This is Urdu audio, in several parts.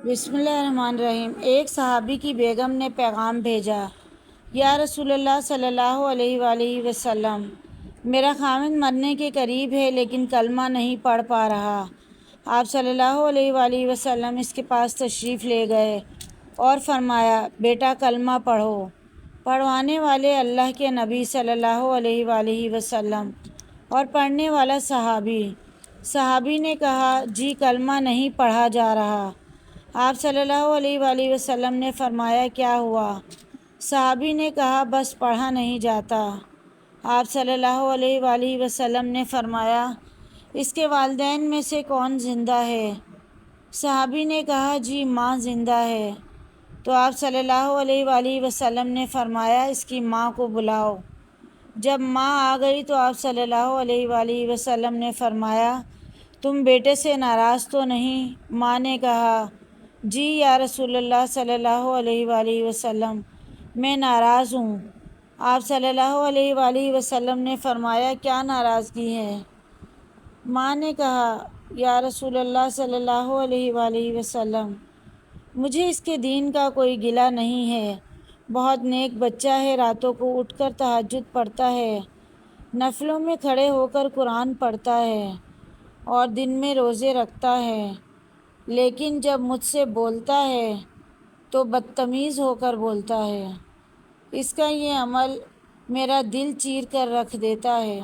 بسم اللہ الرحمن الرحیم۔ ایک صحابی کی بیگم نے پیغام بھیجا، یا رسول اللہ صلی اللہ علیہ وآلہ وسلم، میرا خاوند مرنے کے قریب ہے لیکن کلمہ نہیں پڑھ پا رہا۔ آپ صلی اللہ علیہ وآلہ وسلم اس کے پاس تشریف لے گئے اور فرمایا، بیٹا کلمہ پڑھو۔ پڑھوانے والے اللہ کے نبی صلی اللہ علیہ وآلہ وسلم اور پڑھنے والا صحابی نے کہا، جی کلمہ نہیں پڑھا جا رہا۔ آپ صلی اللہ علیہ وآلہ وسلم نے فرمایا، کیا ہوا؟ صحابی نے کہا، بس پڑھا نہیں جاتا۔ آپ صلی اللہ علیہ وآلہ وسلم نے فرمایا، اس کے والدین میں سے کون زندہ ہے؟ صحابی نے کہا، جی ماں زندہ ہے۔ تو آپ صلی اللہ علیہ وآلہ وسلم نے فرمایا، اس کی ماں کو بلاؤ۔ جب ماں آ گئی تو آپ صلی اللہ علیہ وآلہ وسلم نے فرمایا، تم بیٹے سے ناراض تو نہیں؟ ماں نے کہا، جی یا رسول اللہ صلی اللہ علیہ وآلہ وسلم، میں ناراض ہوں۔ آپ صلی اللہ علیہ وآلہ وسلم نے فرمایا، کیا ناراضگی ہے؟ ماں نے کہا، یا رسول اللہ صلی اللہ علیہ وآلہ وسلم، مجھے اس کے دین کا کوئی گلہ نہیں ہے، بہت نیک بچہ ہے، راتوں کو اٹھ کر تہجد پڑھتا ہے، نفلوں میں کھڑے ہو کر قرآن پڑھتا ہے اور دن میں روزے رکھتا ہے، لیکن جب مجھ سے بولتا ہے تو بدتمیز ہو کر بولتا ہے۔ اس کا یہ عمل میرا دل چیر کر رکھ دیتا ہے۔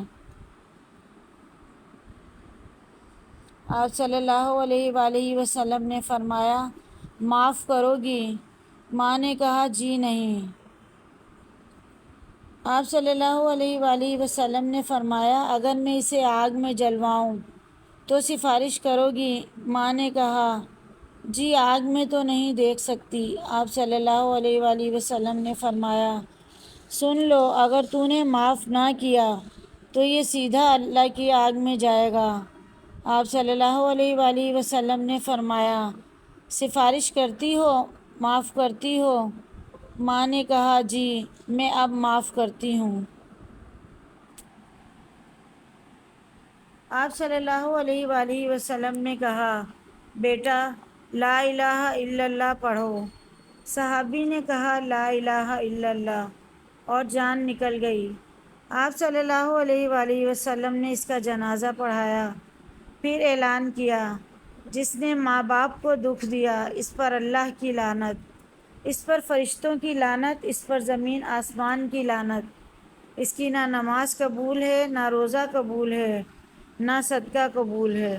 آپ صلی اللہ علیہ وآلہ وسلم نے فرمایا، معاف کرو گی؟ ماں نے کہا، جی نہیں۔ آپ صلی اللہ علیہ وآلہ وسلم نے فرمایا، اگر میں اسے آگ میں جلواؤں تو سفارش کرو گی؟ ماں نے کہا، جی آگ میں تو نہیں دیکھ سکتی۔ آپ صلی اللہ علیہ وآلہ وسلم نے فرمایا، سن لو، اگر تو نے معاف نہ کیا تو یہ سیدھا اللہ کی آگ میں جائے گا۔ آپ صلی اللہ علیہ وآلہ وسلم نے فرمایا، سفارش کرتی ہو، معاف کرتی ہو؟ ماں نے کہا، جی میں اب معاف کرتی ہوں۔ آپ صلی اللہ علیہ وآلہ وسلم نے کہا، بیٹا لا الہ الا اللہ پڑھو۔ صحابی نے کہا، لا الہ الا اللہ، اور جان نکل گئی۔ آپ صلی اللہ علیہ وآلہ وسلم نے اس کا جنازہ پڑھایا، پھر اعلان کیا، جس نے ماں باپ کو دکھ دیا، اس پر اللہ کی لعنت، اس پر فرشتوں کی لعنت، اس پر زمین آسمان کی لعنت۔ اس کی نہ نماز قبول ہے، نہ روزہ قبول ہے، نہ صدقہ قبول ہے۔